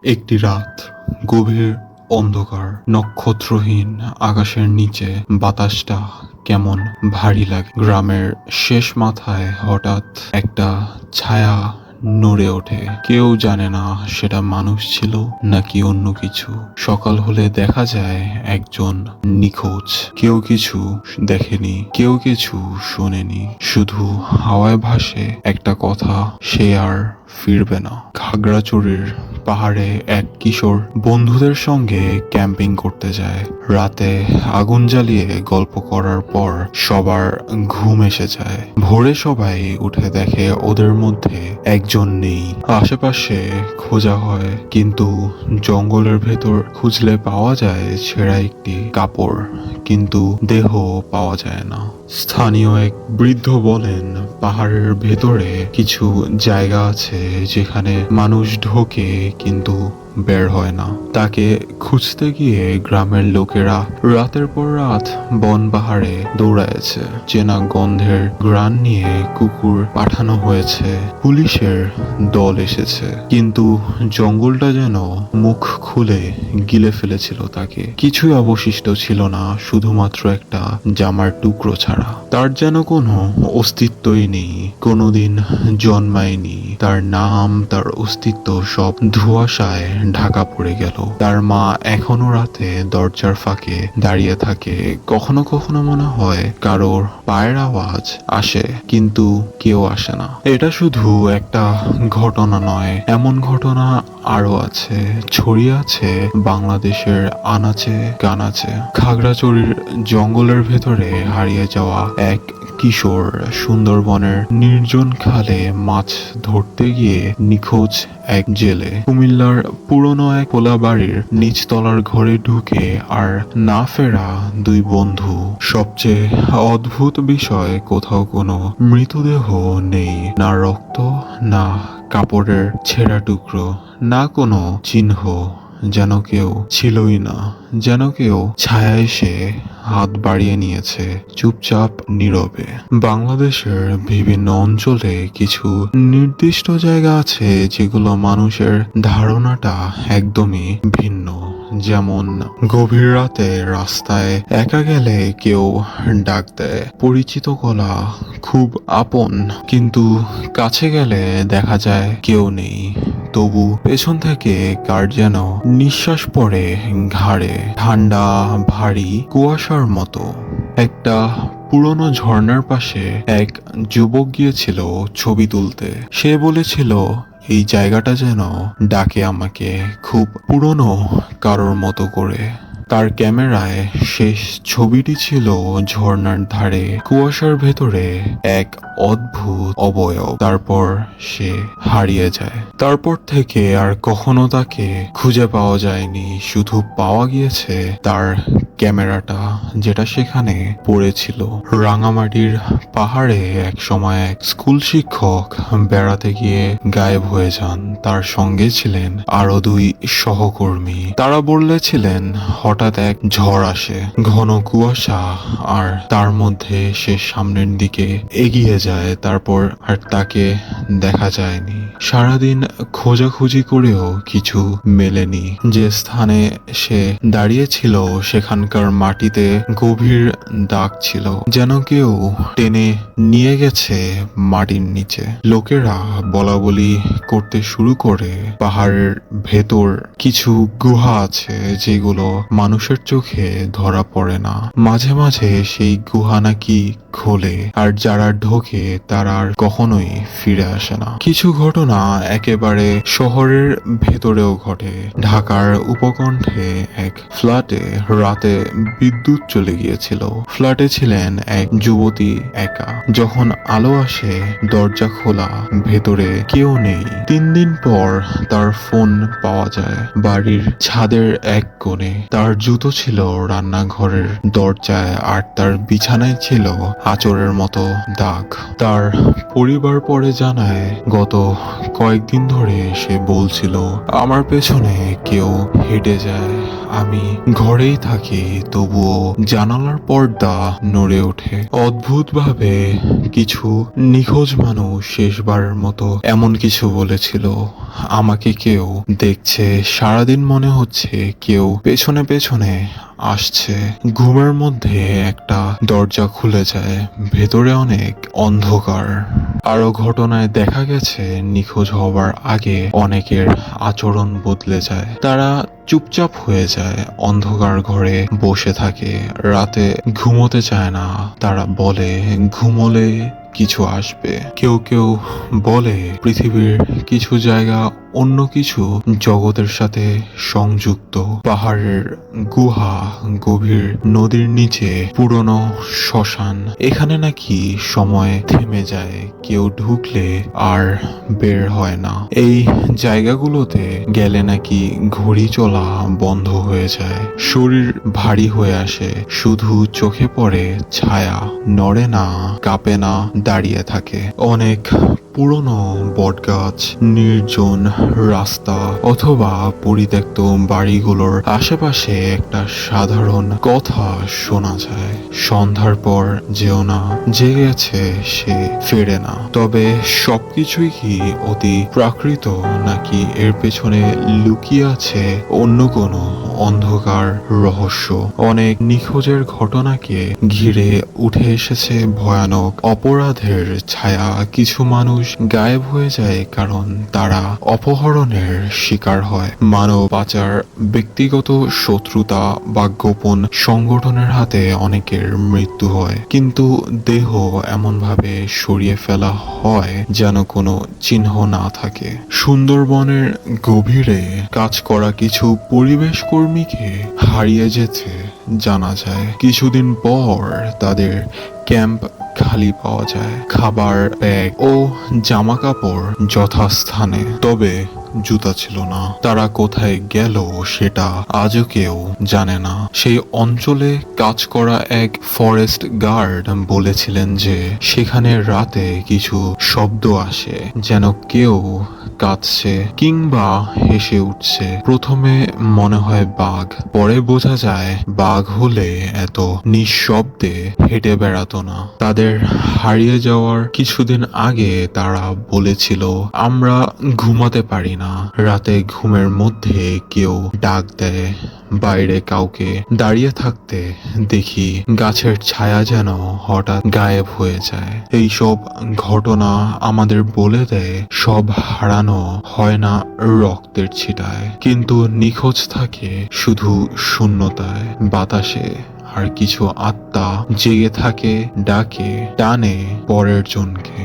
একটি রাত, গভীর অন্ধকার, নক্ষত্রহীন আকাশের নিচে বাতাসটা কেমন ভারী লাগে। গ্রামের শেষ মাথায় হঠাৎ একটা ছায়া নড়ে ওঠে। কেউ জানে না সেটা মানুষ ছিল নাকি অন্য কিছু। সকাল হলে দেখা যায় একজন নিখোঁজ। কেউ কিছু দেখেনি, কেউ কিছু শোনেনি, শুধু হাওয়ায় ভাসে একটা কথা, সে আর ফিরবে না। খাগড়াছড়ির পাহাড়ে এক কিশোর বন্ধুদের সঙ্গে ক্যাম্পিং করতে যায়। রাতে আগুন জ্বালিয়ে গল্প করার পর সবার ঘুম এসে যায়। ভোরে সবাই উঠে দেখে ওদের মধ্যে একজন নেই। আশেপাশে খোঁজা হয়, কিন্তু জঙ্গলের ভেতর খুঁজলে পাওয়া যায় ছেঁড়া একটি কাপড়, কিন্তু দেহ পাওয়া যায় না। স্থানীয় এক বৃদ্ধ বলেন, পাহাড়ের ভেতরে কিছু জায়গা আছে যেখানে মানুষ ঢোকে কিন্তু বের হয় না। তাকে খুঁজতে গিয়ে গ্রামের লোকেরা রাতের পর রাত বন পাহাড়ে দৌড়াচ্ছে। চেনা গন্ধের ঘ্রাণ নিয়ে কুকুর পাঠানো হয়েছে, পুলিশের দল এসেছে, কিন্তু জঙ্গলটা যেন মুখ খুলে গিলে ফেলেছিল তাকে। কিছুই অবশিষ্ট ছিল না, শুধুমাত্র একটা জামার টুকরো ছাড়া। তার যেন কোনো অস্তিত্বই নেই, কোনোদিন জন্মায়নি। তার নাম, তার অস্তিত্ব সব ধোঁয়াশায় ঢাকা পড়ে গেল। তার মা এখনো রাতে দরজার ফাঁকে দাঁড়িয়ে থাকে। কখনো কখনো মনে হয় কারোর পায়ের আওয়াজ আসে, কিন্তু কেউ আসে না। এটা শুধু একটা ঘটনা নয়, এমন ঘটনা আরো আছে, ছড়িয়ে আছে বাংলাদেশের আনাচে কানাচে। খাগড়াছড়ির জঙ্গলের ভেতরে হারিয়ে যাওয়া এক কিশোর, সুন্দরবনের নির্জন খালে মাছ ধরতে গিয়ে নিখোঁজ এক জেলে, কুমিল্লার পুরনো এক খোলা বাড়ির নিচতলার ঘরে ঢুকে আর না ফেরা দুই বন্ধু। সবচেয়ে অদ্ভুত বিষয়, কোথাও কোনো মৃতদেহ নেই, না রক্ত, না কাপড়ের ছেঁড়া টুকরো, না কোনো চিহ্ন, যেন কেউ ছিলই না, যেন কেউ ছায়া এসে হাত বাড়িয়ে নিয়েছে চুপচাপ নীরবে। বাংলাদেশের বিভিন্ন অঞ্চলে কিছু নির্দিষ্ট জায়গা আছে যেগুলো মানুষের ধারণাটা একদমই ভিন্ন। যেমন গভীর রাতে রাস্তায় একা গেলে কেউ ডাক দেয়, পরিচিত গলা, খুব আপন, কিন্তু কাছে গেলে দেখা যায় কেউ নেই। তবু পেছন থেকে কার যেন নিঃশ্বাস পড়ে ঘাড়ে, ঠান্ডা ভারী কুয়াশার মতো। একটা পুরনো ঝর্ণার পাশে এক যুবক গিয়েছিল ছবি তুলতে। সে বলেছিল, এই জায়গাটা যেন ডাকে আমাকে, খুব পুরনো কারোর মতো করে। তার ক্যামেরায় শেষ ছবিটি ছিল ঝর্ণার ধারে, কুয়াশার ভেতরে এক অদ্ভুত অবয়ব। তারপর সে হারিয়ে যায়। তারপর থেকে আর কখনো তাকে খুঁজে পাওয়া যায়নি, শুধু পাওয়া গিয়েছে তার ক্যামেরাটা, যেটা সেখানে পড়েছিল। রাঙামাটির পাহাড়ে এক সময় এক স্কুল শিক্ষক বেড়াতে গিয়ে গায়েব হয়ে যান। তার সঙ্গে ছিলেন আরো দুই সহকর্মী। তারা বলেছিলেন হঠাৎ এক ঝড় আসে, ঘন কুয়াশা, আর তার মধ্যে সে সামনের দিকে এগিয়ে যায়। তারপর আর তাকে দেখা যায়নি। সারাদিন খোঁজাখুঁজি করেও কিছু মেলেনি। যে স্থানে সে দাঁড়িয়েছিল সেখানকার মাটিতে গভীর দাগ ছিল, যেন কেউ টেনে নিয়ে গেছে মাটির নিচে। লোকেরা বলা বলি করতে শুরু করে, পাহাড়ের ভেতর কিছু গুহা আছে যেগুলো মানুষের চোখে ধরা পড়ে না। মাঝে মাঝে সেই গুহা নাকি খোলে, আর যারা ঢোকে তারা আর কখনোই ফিরে আসে না। কিছু ঘটনা একেবারে শহরের ভেতরেও ঘটে। ঢাকার উপকণ্ঠে এক ফ্ল্যাটে রাতে বিদ্যুৎ চলে গিয়েছিল। ফ্ল্যাটে ছিলেন এক যুবতী একা। যখন আলো আসে দরজা খোলা, ভেতরে কেউ নেই। 3 দিন পর তার ফোন পাওয়া যায় বাড়ির ছাদের এক কোণে। তার জুতো ছিল রান্নাঘরের দরজায়, আর তার বিছানায় ছিল আঁচড়ের মতো দাগ। তার পরিবার পরে জানায়, গত কয়েকদিন ধরে সে বলছিল, আমার পেছনে কেউ হেঁটে যায়, আমি ঘরেই থাকি, তবুও জানালার পর্দা নড়ে ওঠে অদ্ভুতভাবে। কিছু নিখোঁজ মানুষ শেষবারের মতো এমন কিছু বলেছিল। আমাকে কেউ দেখছে, সারাদিন মনে হচ্ছে কেউ পেছনে পেছনে আসছে। ঘুমের মধ্যে একটা দরজা খুলে যায়, ভেতরে অনেক অন্ধকার। আরো ঘটনায় দেখা গেছে নিখোঁজ হওয়ার আগে অনেকের আচরণ বদলে যায়। তারা চুপচাপ হয়ে যায়, অন্ধকার ঘরে বসে থাকে, রাতে ঘুমোতে চায় না। তারা বলে ঘুমোলে কিছু আসবে। কেউ কেউ বলে পৃথিবীর কিছু জায়গা অন্য কিছু জগতের সাথে সংযুক্ত। পাহাড়ের গুহা, গভীর নদীর নিচে পুরনো শ্মশান, এখানে নাকি সময় থেমে যায়, কেউ ঢুকলে আর বের হয় না। এই জায়গাগুলোতে গেলে নাকি ঘড়ি চলা বন্ধ হয়ে যায়, শরীর ভারী হয়ে আসে, শুধু চোখে পড়ে ছায়া, নড়ে না, কাঁপে না, দাঁড়িয়ে থাকে। অনেক পুরনো বটগাছ, নির্জন রাস্তা অথবা পরিত্যক্ত বাড়িগুলোর আশেপাশে একটা সাধারণ কথা শোনা যায়, সন্ধ্যার পর যেও না, যে গেছে সে ফেরে না। তবে সবকিছুই কি অতি প্রাকৃত, নাকি এর পেছনে লুকিয়ে আছে অন্য কোনো অন্ধকার রহস্য? অনেক নিখোঁজের ঘটনাকে ঘিরে উঠে এসেছে ভয়ানক অপরাধের ছায়া। কিছু মানুষ গায়েব হয়ে যায় কারণ তারা অপহরণের শিকার হয়, মানব পাচার, ব্যক্তিগত শত্রুতা বা গোপন সংগঠনের হাতে অনেকের মৃত্যু হয়। কিন্তু দেহ এমনভাবে সরিয়ে ফেলা হয় যেন কোনো চিহ্ন না থাকে। সুন্দরবনের গভীরে কাজ করা কিছু পরিবেশ কর্মীকে হারিয়ে যেতে জানা যায়। কিছুদিন পর তাদের ক্যাম্প খালি পাওয়া যায়, খাবার, ব্যাগ ও জামা কাপড় যথাস্থানে, তবে জুতা ছিল না। তারা কোথায় গেল সেটা আজও কেউ জানে না। সেই অঞ্চলে কাজ করা এক ফরেস্ট গার্ড বলেছিলেন যে সেখানে রাতে কিছু শব্দ আসে, যেন কেউ কাঁদছে কিংবা হেসে উঠছে। প্রথমে মনে হয় বাঘ, পরে বোঝা যায় বাঘ হলে এত নিঃশব্দে হেঁটে বেড়াতো না। তাদের হারিয়ে যাওয়ার কিছুদিন আগে তারা বলেছিল, আমরা ঘুমাতে পারি না, রাতে ঘুমের মধ্যে কেউ ডাক দেয়, বাইরে কাউকে দাঁড়িয়ে থাকতে দেখি, গাছের ছায়া যেন হঠাৎ গায়েব হয়ে যায়। এইসব ঘটনা আমাদের বলে দেয় সব হারানো হয় না রক্তের ছিটায়, কিন্তু নিখোঁজ থাকে শুধু শূন্যতায়, বাতাসে। আর কিছু আত্মা জেগে থাকে, ডাকে, টানে পরের জনকে।